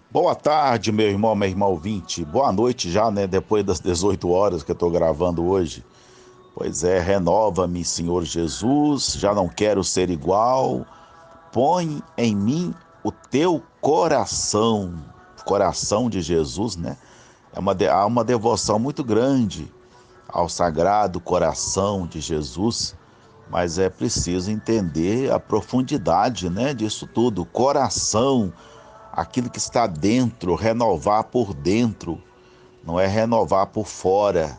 Boa tarde, meu irmão, minha irmã ouvinte. Boa noite já, né? Depois das 18 horas que eu estou gravando hoje. Pois é, renova-me, Senhor Jesus. Já não quero ser igual. Põe em mim o teu coração. Coração de Jesus, né? Há uma devoção muito grande ao Sagrado Coração de Jesus. Mas é preciso entender a profundidade, né, disso tudo. Coração, aquilo que está dentro, renovar por dentro, não é renovar por fora,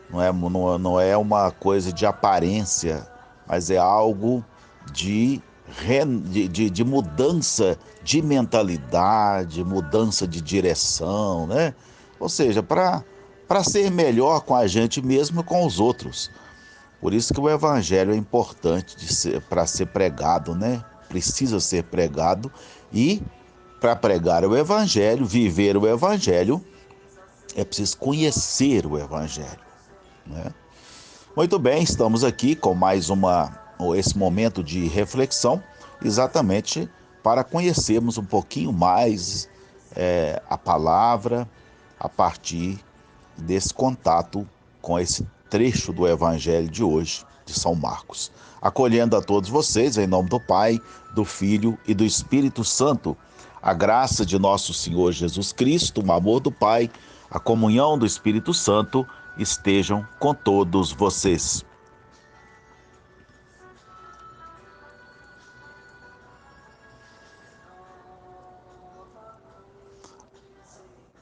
não é uma coisa de aparência, mas é algo de mudança de mentalidade, mudança de direção, né? Ou seja, para ser melhor com a gente mesmo e com os outros. Por isso que o evangelho é importante para ser pregado, né? Precisa ser pregado e para pregar o evangelho, viver o evangelho, é preciso conhecer o evangelho, né? Muito bem, estamos aqui com esse momento de reflexão, exatamente para conhecermos um pouquinho mais a palavra a partir desse contato com esse trecho do Evangelho de hoje, de São Marcos. Acolhendo a todos vocês, em nome do Pai, do Filho e do Espírito Santo, a graça de nosso Senhor Jesus Cristo, o amor do Pai, a comunhão do Espírito Santo estejam com todos vocês.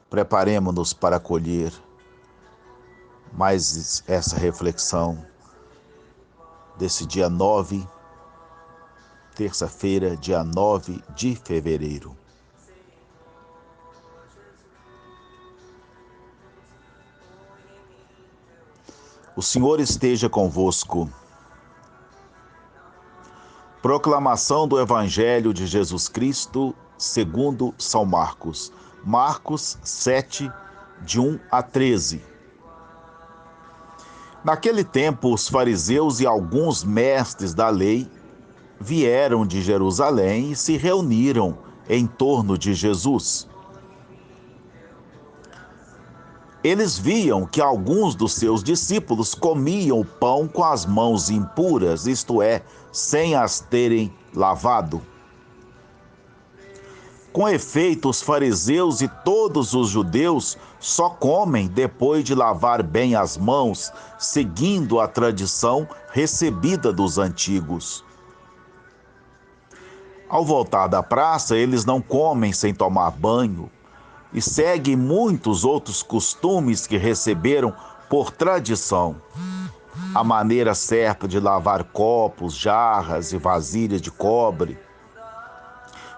Preparemo-nos para acolher mais essa reflexão desse dia 9, terça-feira, dia 9 de fevereiro. O Senhor esteja convosco. Proclamação do Evangelho de Jesus Cristo, segundo São Marcos. Marcos 7, de 1 a 13. Naquele tempo, os fariseus e alguns mestres da lei vieram de Jerusalém e se reuniram em torno de Jesus. Eles viam que alguns dos seus discípulos comiam o pão com as mãos impuras, isto é, sem as terem lavado. Com efeito, os fariseus e todos os judeus só comem depois de lavar bem as mãos, seguindo a tradição recebida dos antigos. Ao voltar da praça, eles não comem sem tomar banho e seguem muitos outros costumes que receberam por tradição. A maneira certa de lavar copos, jarras e vasilhas de cobre.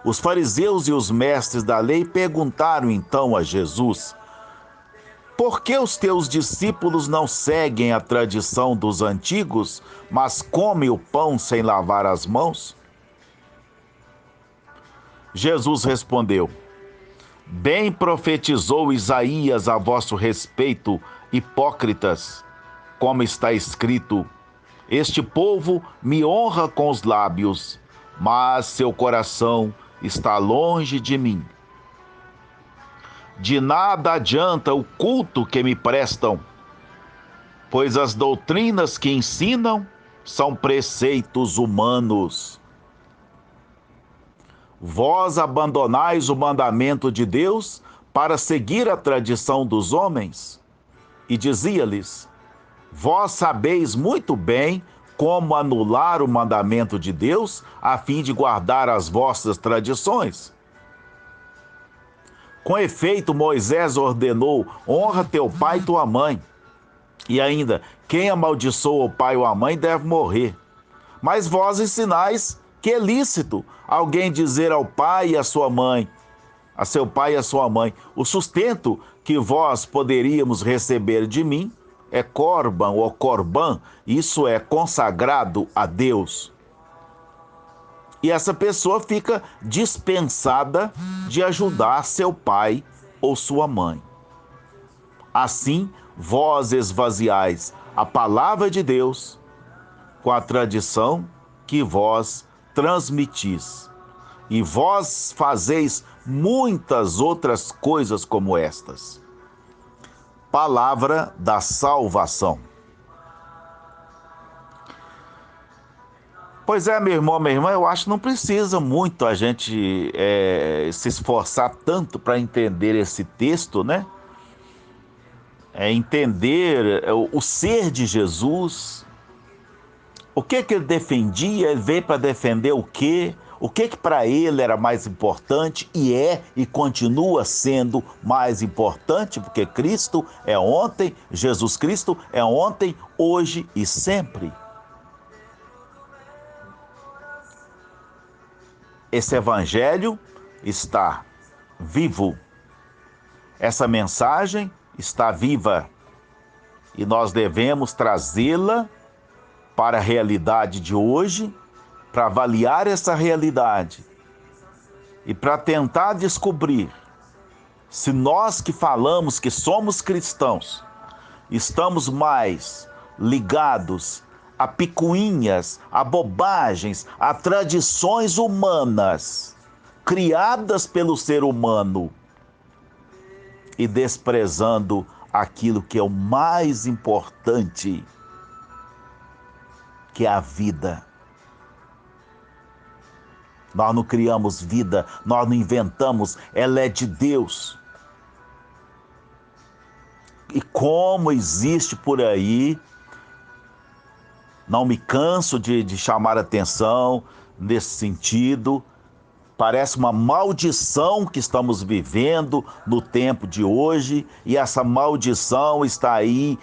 Os fariseus e os mestres da lei perguntaram então a Jesus: por que os teus discípulos não seguem a tradição dos antigos, mas comem o pão sem lavar as mãos? Jesus respondeu: bem profetizou Isaías a vosso respeito, hipócritas, como está escrito: este povo me honra com os lábios, mas seu coração está longe de mim. De nada adianta o culto que me prestam, pois as doutrinas que ensinam são preceitos humanos. Vós abandonais o mandamento de Deus para seguir a tradição dos homens? E dizia-lhes: vós sabeis muito bem como anular o mandamento de Deus a fim de guardar as vossas tradições. Com efeito, Moisés ordenou: honra teu pai e tua mãe. E ainda, quem amaldiçoa o pai ou a mãe deve morrer. Mas vós ensinais que é lícito alguém dizer ao pai e à sua mãe, a seu pai e à sua mãe: o sustento que vós poderíamos receber de mim é corban ou corban, isso é consagrado a Deus. E essa pessoa fica dispensada de ajudar seu pai ou sua mãe. Assim, vós esvaziais a palavra de Deus com a tradição que vós transmitis. E vós fazeis muitas outras coisas como estas. Palavra da salvação. Pois é, meu irmão, minha irmã, eu acho que não precisa muito a gente se esforçar tanto para entender esse texto, né? Entender o ser de Jesus, o que ele defendia, ele veio para defender o quê? O que para ele era mais importante e continua sendo mais importante, porque Cristo é ontem, Jesus Cristo é ontem, hoje e sempre. Esse evangelho está vivo. Essa mensagem está viva e nós devemos trazê-la para a realidade de hoje, para avaliar essa realidade e para tentar descobrir se nós que falamos que somos cristãos estamos mais ligados a picuinhas, a bobagens, a tradições humanas criadas pelo ser humano e desprezando aquilo que é o mais importante, que é a vida. Nós não criamos vida, nós não inventamos, ela é de Deus. E como existe por aí, não me canso de chamar atenção nesse sentido, parece uma maldição que estamos vivendo no tempo de hoje, e essa maldição está aí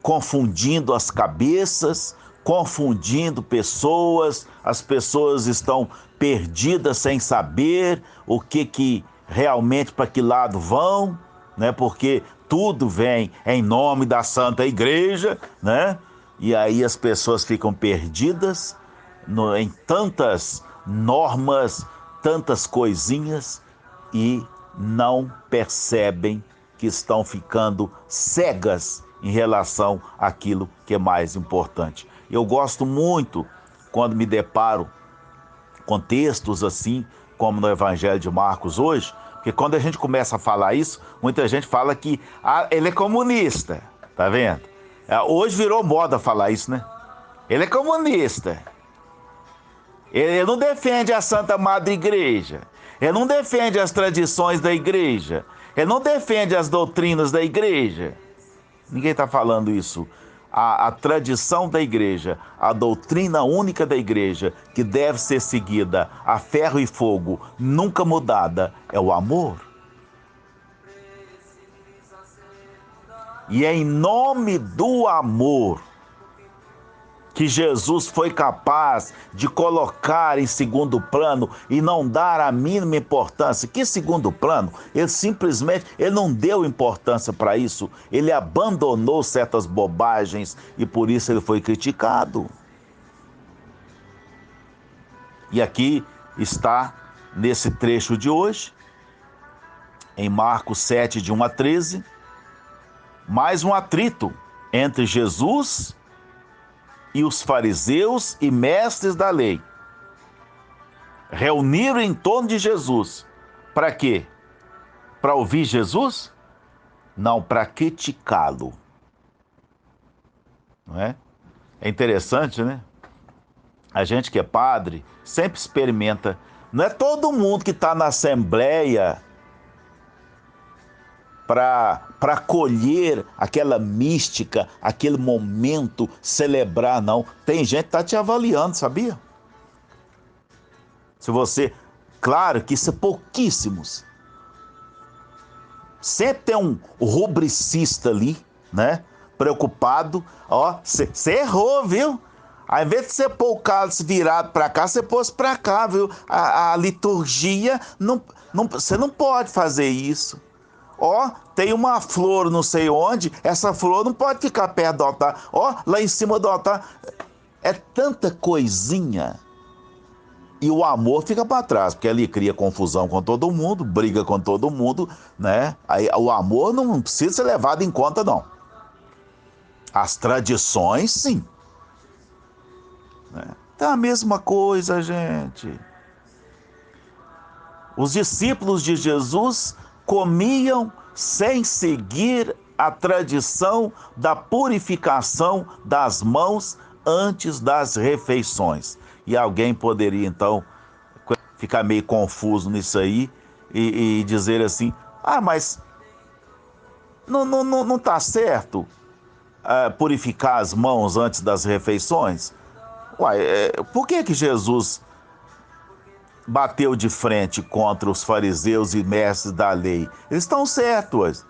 confundindo as cabeças, confundindo pessoas, as pessoas estão perdidas sem saber o que realmente, para que lado vão, né? Porque tudo vem em nome da Santa Igreja, né? E aí as pessoas ficam perdidas em tantas normas, tantas coisinhas e não percebem que estão ficando cegas em relação àquilo que é mais importante. Eu gosto muito quando me deparo com textos assim, como no Evangelho de Marcos hoje, porque quando a gente começa a falar isso, muita gente fala que ele é comunista, tá vendo? Hoje virou moda falar isso, né? Ele é comunista. Ele não defende a Santa Madre Igreja. Ele não defende as tradições da igreja. Ele não defende as doutrinas da igreja. Ninguém está falando isso. A tradição da igreja, a doutrina única da igreja, que deve ser seguida a ferro e fogo, nunca mudada, é o amor. E é em nome do amor que Jesus foi capaz de colocar em segundo plano e não dar a mínima importância. Que segundo plano? Ele não deu importância para isso. Ele abandonou certas bobagens e por isso ele foi criticado. E aqui está, nesse trecho de hoje, em Marcos 7, de 1 a 13, mais um atrito entre Jesus e os fariseus e mestres da lei. Reuniram em torno de Jesus. Para quê? Para ouvir Jesus? Não, para criticá-lo. Não é? É interessante, né? A gente que é padre sempre experimenta. Não é todo mundo que está na assembleia para colher aquela mística, aquele momento, celebrar, não. Tem gente que está te avaliando, sabia? Se você... Claro que isso é pouquíssimos. Sempre tem um rubricista ali, né? Preocupado. Ó, você errou, viu? Ao invés de você pôr o cálice virado para cá, você pôs para cá, viu? A liturgia, você não pode fazer isso. Ó, tem uma flor não sei onde, essa flor não pode ficar perto do altar. Ó, lá em cima do altar. É tanta coisinha. E o amor fica para trás, porque ele cria confusão com todo mundo, briga com todo mundo, né? Aí o amor não precisa ser levado em conta, não. As tradições, sim. Né? Então, a mesma coisa, gente. Os discípulos de Jesus comiam sem seguir a tradição da purificação das mãos antes das refeições. E alguém poderia, então, ficar meio confuso nisso aí e dizer assim: ah, mas não está certo purificar as mãos antes das refeições? Uai, por que Jesus bateu de frente contra os fariseus e mestres da lei? Eles estão certos.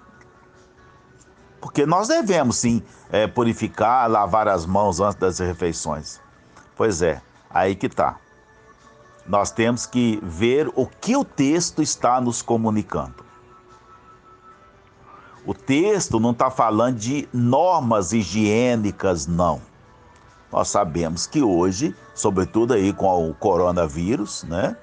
Porque nós devemos, sim, purificar, lavar as mãos antes das refeições. Pois é, aí que está. Nós temos que ver o que o texto está nos comunicando. O texto não está falando de normas higiênicas, não. Nós sabemos que hoje, sobretudo aí com o coronavírus, né,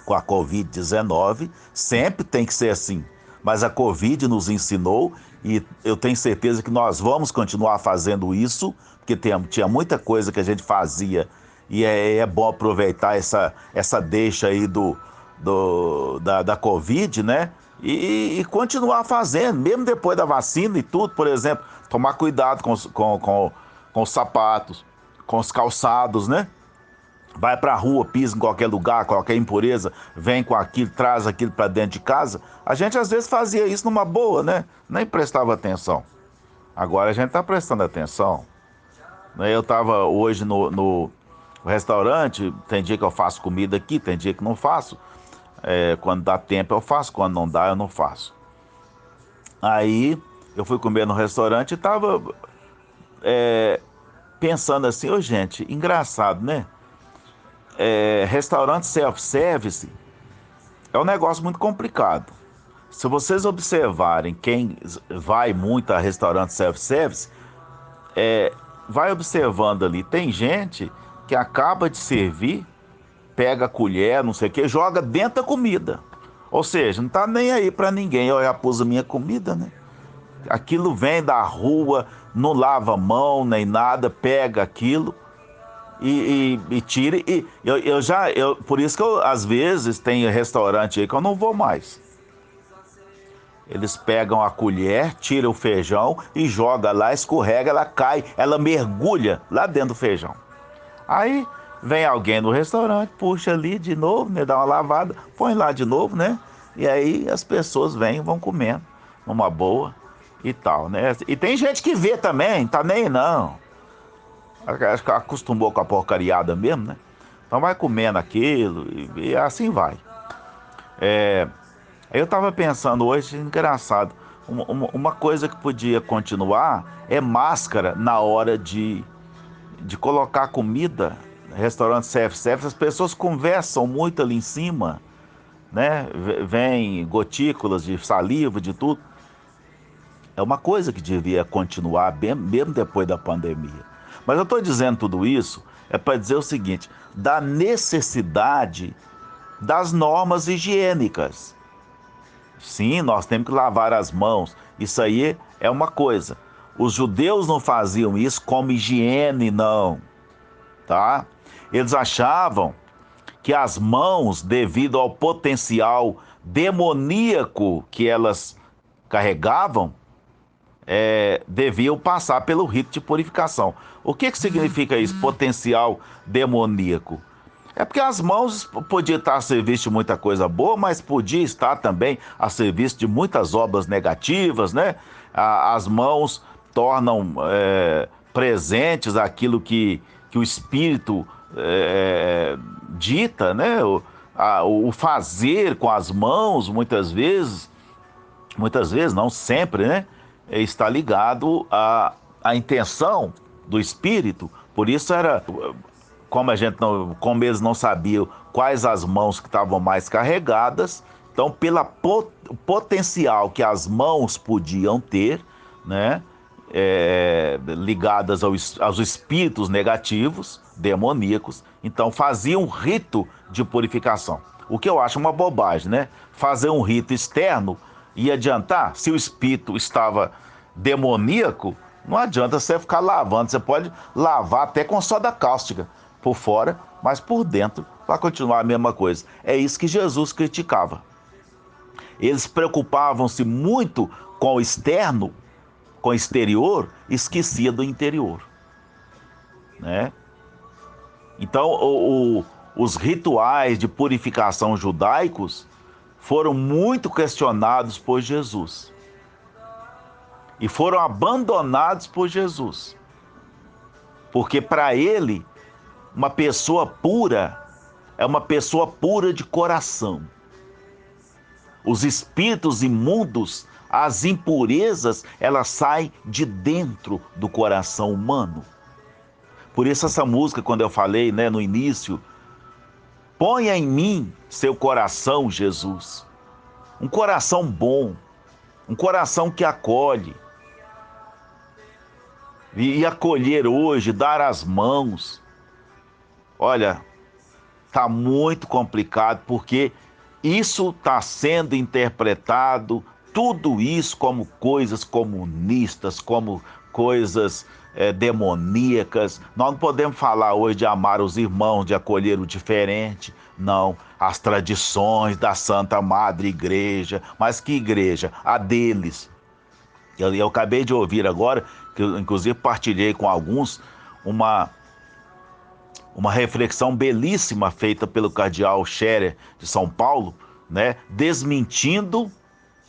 com a Covid-19, sempre tem que ser assim. Mas a Covid nos ensinou, e eu tenho certeza que nós vamos continuar fazendo isso, porque tinha muita coisa que a gente fazia, e é bom aproveitar essa deixa aí da Covid, né? E continuar fazendo, mesmo depois da vacina e tudo. Por exemplo, tomar cuidado com os sapatos, com os calçados, né? Vai para a rua, pisa em qualquer lugar, qualquer impureza, vem com aquilo, traz aquilo para dentro de casa. A gente às vezes fazia isso numa boa, né? Nem prestava atenção. Agora a gente está prestando atenção. Eu estava hoje no restaurante, tem dia que eu faço comida aqui, tem dia que não faço. Quando dá tempo eu faço, quando não dá eu não faço. Aí eu fui comer no restaurante e estava pensando assim: ô gente, engraçado, né? Restaurante self-service é um negócio muito complicado. Se vocês observarem quem vai muito a restaurante self-service, vai observando ali, tem gente que acaba de servir, pega a colher, não sei o que, joga dentro da comida. Ou seja, não tá nem aí para ninguém. Eu já pus a minha comida, né? Aquilo vem da rua, não lava a mão nem nada, pega aquilo e tira. E por isso que às vezes tem restaurante aí que eu não vou mais. Eles pegam a colher, tiram o feijão e joga lá, escorrega, ela cai, ela mergulha lá dentro do feijão. Aí vem alguém no restaurante, puxa ali de novo, né, dá uma lavada, põe lá de novo, né? E aí as pessoas vêm e vão comendo numa boa e tal, né? E tem gente que vê também, tá nem não. Acho que acostumou com a porcariada mesmo, né? Então vai comendo aquilo e assim vai. Eu estava pensando hoje, engraçado, uma coisa que podia continuar é máscara na hora de colocar comida, restaurante self-service. As pessoas conversam muito ali em cima, né? Vem gotículas de saliva, de tudo. É uma coisa que devia continuar mesmo depois da pandemia. Mas eu estou dizendo tudo isso para dizer o seguinte: da necessidade das normas higiênicas. Sim, nós temos que lavar as mãos. Isso aí é uma coisa. Os judeus não faziam isso como higiene, não. Tá? Eles achavam que as mãos, devido ao potencial demoníaco que elas carregavam, deviam passar pelo rito de purificação. O que significa isso, potencial demoníaco? É porque as mãos podiam estar a serviço de muita coisa boa, mas podia estar também a serviço de muitas obras negativas, né? As mãos tornam presentes aquilo que o Espírito dita, né? O fazer com as mãos, muitas vezes não sempre, né? Está ligado à intenção do Espírito. Por isso como eles não sabiam quais as mãos que estavam mais carregadas, então pelo potencial que as mãos podiam ter, né, ligadas aos espíritos negativos, demoníacos, então faziam um rito de purificação. O que eu acho uma bobagem, né? Fazer um rito externo ia adiantar se o espírito estava demoníaco. Não adianta você ficar lavando, você pode lavar até com soda cáustica por fora, mas por dentro vai continuar a mesma coisa. É isso que Jesus criticava. Eles preocupavam-se muito com o externo, com o exterior, esquecia do interior, né? Então, os rituais de purificação judaicos foram muito questionados por Jesus e foram abandonados por Jesus, porque para ele, uma pessoa pura é uma pessoa pura de coração. Os espíritos imundos, as impurezas, elas saem de dentro do coração humano. Por isso essa música, quando eu falei, né, no início, ponha em mim seu coração, Jesus. Um coração bom, um coração que acolhe. E acolher hoje, dar as mãos. Olha, está muito complicado, porque isso está sendo interpretado, tudo isso como coisas comunistas, como coisas demoníacas. Nós não podemos falar hoje de amar os irmãos, de acolher o diferente. Não, as tradições da Santa Madre Igreja. Mas que igreja? A deles. Eu acabei de ouvir agora, que eu inclusive partilhei com alguns, uma reflexão belíssima feita pelo cardeal Scherer de São Paulo, né, desmentindo,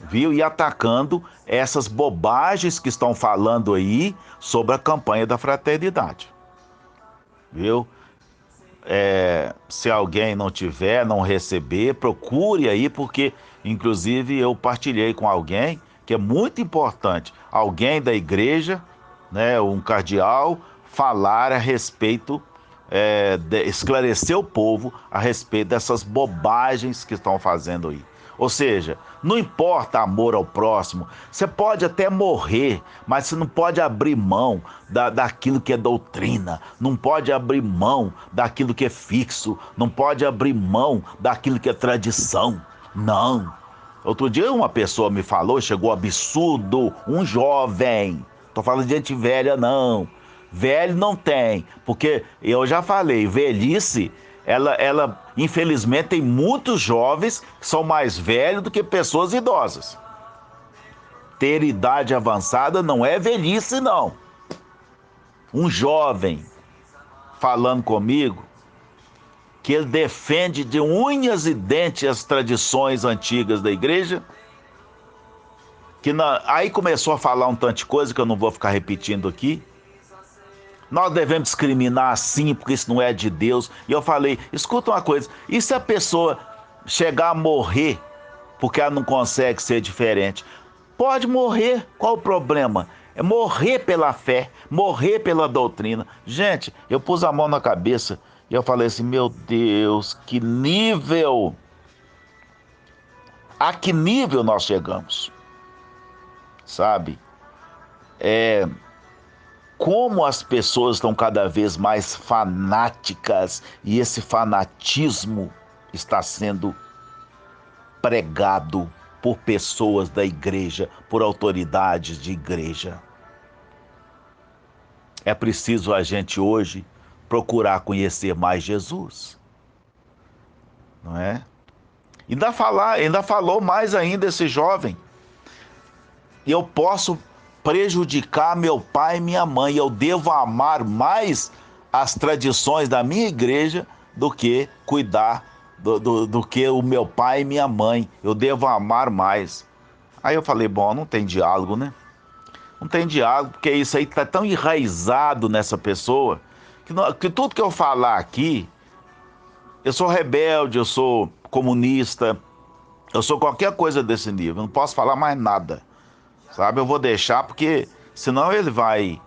viu, e atacando essas bobagens que estão falando aí sobre a campanha da fraternidade, viu? Se alguém não tiver, não receber, procure aí, porque inclusive eu partilhei com alguém que é muito importante, alguém da igreja, né, um cardeal, falar a respeito, esclarecer o povo a respeito dessas bobagens que estão fazendo aí. Ou seja, não importa amor ao próximo, você pode até morrer, mas você não pode abrir mão daquilo que é doutrina, não pode abrir mão daquilo que é fixo, não pode abrir mão daquilo que é tradição, não. Outro dia uma pessoa me falou, chegou absurdo, um jovem, tô falando de gente velha não, velho não tem, porque eu já falei, velhice, ela infelizmente tem muitos jovens que são mais velhos do que pessoas idosas. Ter idade avançada não é velhice não. Um jovem falando comigo que ele defende de unhas e dentes as tradições antigas da igreja, aí começou a falar um tanto de coisa que eu não vou ficar repetindo aqui. Nós devemos discriminar assim, porque isso não é de Deus. E eu falei, escuta uma coisa, e se a pessoa chegar a morrer porque ela não consegue ser diferente? Pode morrer, qual o problema? É morrer pela fé, morrer pela doutrina. Gente, eu pus a mão na cabeça e eu falei assim, meu Deus, que nível! A que nível nós chegamos? Sabe? Como as pessoas estão cada vez mais fanáticas e esse fanatismo está sendo pregado por pessoas da igreja, por autoridades de igreja. É preciso a gente hoje procurar conhecer mais Jesus, não é? Ainda falou mais ainda esse jovem. Eu posso prejudicar meu pai e minha mãe. Eu devo amar mais as tradições da minha igreja do que cuidar do que o meu pai e minha mãe. Eu devo amar mais. Aí eu falei, bom, não tem diálogo, né? Não tem diálogo, porque isso aí está tão enraizado nessa pessoa que tudo que eu falar aqui, eu sou rebelde, eu sou comunista, eu sou qualquer coisa desse nível. Eu não posso falar mais nada. Sabe, eu vou deixar porque senão ele vai...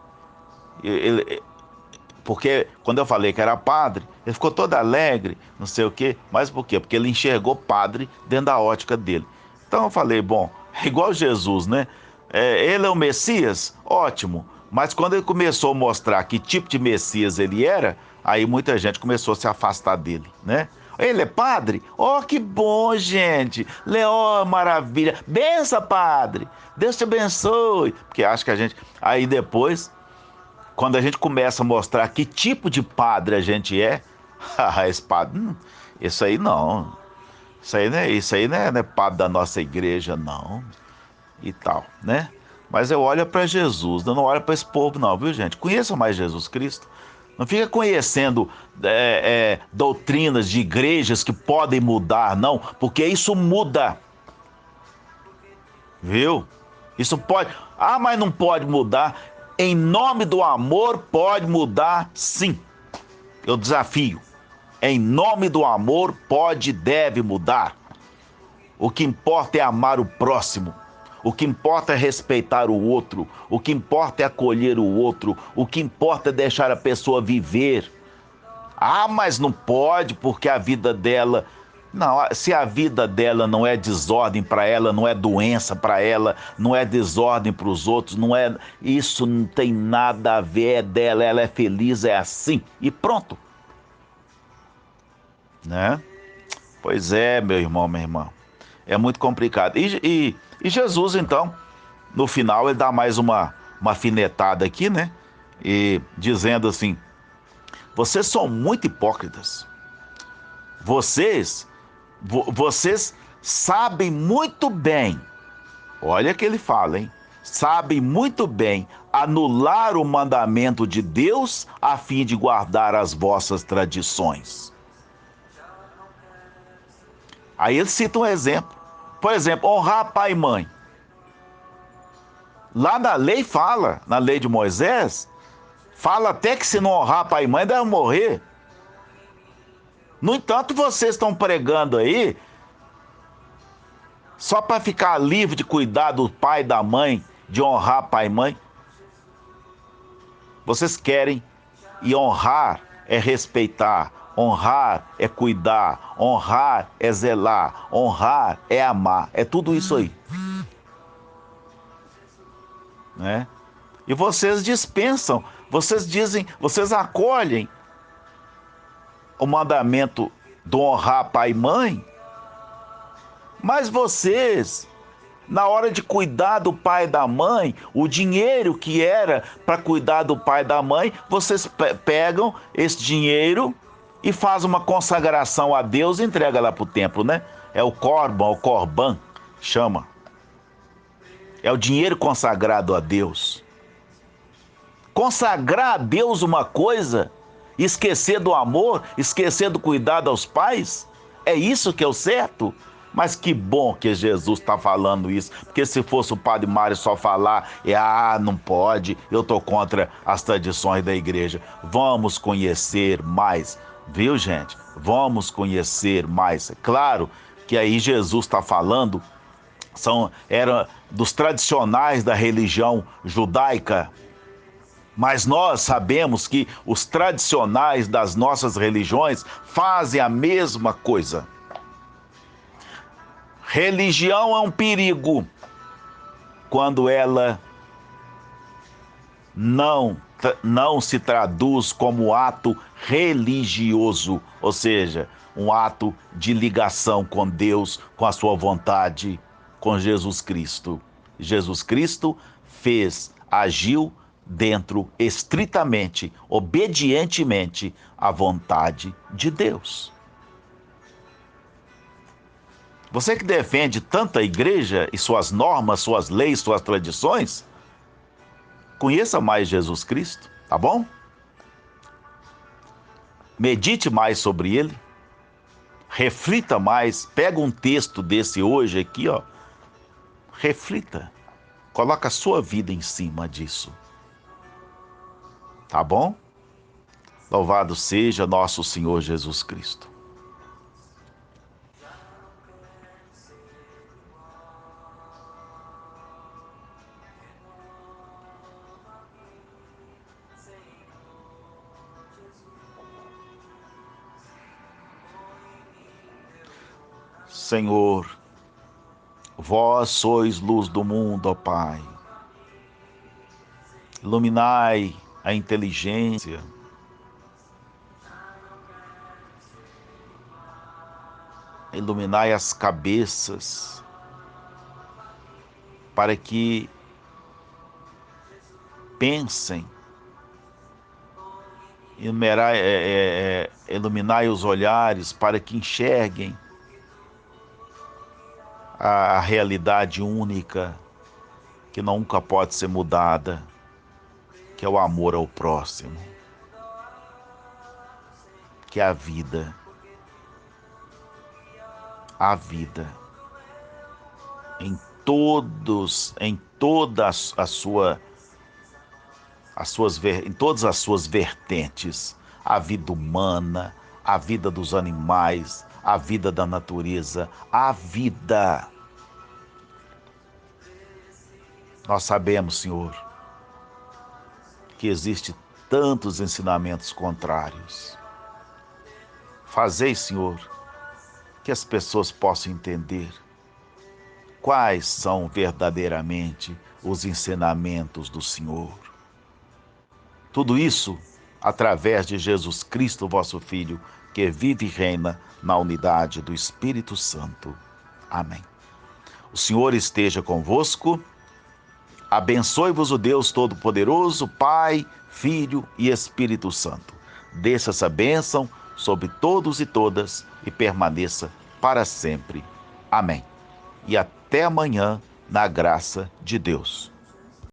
porque quando eu falei que era padre, ele ficou todo alegre, não sei o quê. Mas por quê? Porque ele enxergou padre dentro da ótica dele. Então eu falei, bom, é igual Jesus, né? Ele é o Messias? Ótimo. Mas quando ele começou a mostrar que tipo de Messias ele era, Aí muita gente começou a se afastar dele, né? Ele é padre? Oh, que bom, gente! Leó, maravilha! Bença, padre! Deus te abençoe! Porque acha que a gente... Aí depois, quando a gente começa a mostrar que tipo de padre a gente é, esse padre, isso aí não. Isso aí não é padre da nossa igreja, não. E tal, né? Mas eu olho para Jesus, eu não olho para esse povo, não, viu, gente? Conheça mais Jesus Cristo. Não fica conhecendo doutrinas de igrejas que podem mudar, não, porque isso muda, viu? Isso pode. Ah, mas não pode mudar. Em nome do amor, pode mudar, sim. Eu desafio. Em nome do amor, pode e deve mudar. O que importa é amar o próximo. O que importa é respeitar o outro. O que importa é acolher o outro. O que importa é deixar a pessoa viver. Ah, mas não pode porque a vida dela. Não, se a vida dela não é desordem para ela, não é doença para ela, não é desordem para os outros, não é. Isso não tem nada a ver, é dela, ela é feliz, é assim. E pronto. Né? Pois é, meu irmão, minha irmã. É muito complicado. E Jesus, então, no final, ele dá mais uma afinetada aqui, né? E dizendo assim: vocês são muito hipócritas. Vocês sabem muito bem, olha que ele fala, hein? Sabem muito bem anular o mandamento de Deus a fim de guardar as vossas tradições. Aí ele cita um exemplo. Por exemplo, honrar pai e mãe. Lá na lei fala, na lei de Moisés, fala até que se não honrar pai e mãe deve morrer. No entanto, vocês estão pregando aí só para ficar livre de cuidar do pai e da mãe, de honrar pai e mãe. Vocês querem, e honrar é respeitar, honrar é cuidar, honrar é zelar, honrar é amar, é tudo isso aí, né? E vocês dispensam, vocês dizem, vocês acolhem o mandamento do honrar pai e mãe, mas vocês, na hora de cuidar do pai e da mãe, o dinheiro que era para cuidar do pai e da mãe, vocês pegam esse dinheiro e fazem uma consagração a Deus e entrega lá para o templo, né? É o corban, o corban, chama. É o dinheiro consagrado a Deus. Consagrar a Deus uma coisa, esquecer do amor, esquecer do cuidado aos pais, é isso que é o certo? Mas que bom que Jesus está falando isso, porque se fosse o Padre Mário só falar, não pode, eu estou contra as tradições da igreja. Vamos conhecer mais, viu, gente? Vamos conhecer mais. Claro que aí Jesus está falando, era dos tradicionais da religião judaica, mas nós sabemos que os tradicionais das nossas religiões fazem a mesma coisa. Religião é um perigo quando ela não se traduz como ato religioso, ou seja, um ato de ligação com Deus, com a sua vontade, com Jesus Cristo. Jesus Cristo agiu dentro, estritamente, obedientemente à vontade de Deus. Você que defende tanta igreja e suas normas, suas leis, suas tradições, conheça mais Jesus Cristo, tá bom? Medite mais sobre ele, reflita mais, pega um texto desse hoje aqui, ó, reflita, coloca a sua vida em cima disso, tá bom? Louvado seja nosso Senhor Jesus Cristo. Senhor, vós sois luz do mundo, ó Pai. Iluminai a inteligência, iluminai as cabeças, para que pensem, iluminai os olhares, para que enxerguem a realidade única, que nunca pode ser mudada, que é o amor ao próximo, que é a vida. A vida em todas as suas vertentes, a vida humana, a vida dos animais, a vida da natureza, a vida. Nós sabemos, Senhor, que existe tantos ensinamentos contrários. Fazei, Senhor, que as pessoas possam entender quais são verdadeiramente os ensinamentos do Senhor. Tudo isso através de Jesus Cristo, vosso Filho, que vive e reina na unidade do Espírito Santo. Amém. O Senhor esteja convosco. Abençoe-vos o Deus Todo-Poderoso, Pai, Filho e Espírito Santo. Desça essa bênção sobre todos e todas e permaneça para sempre. Amém. E até amanhã, na graça de Deus.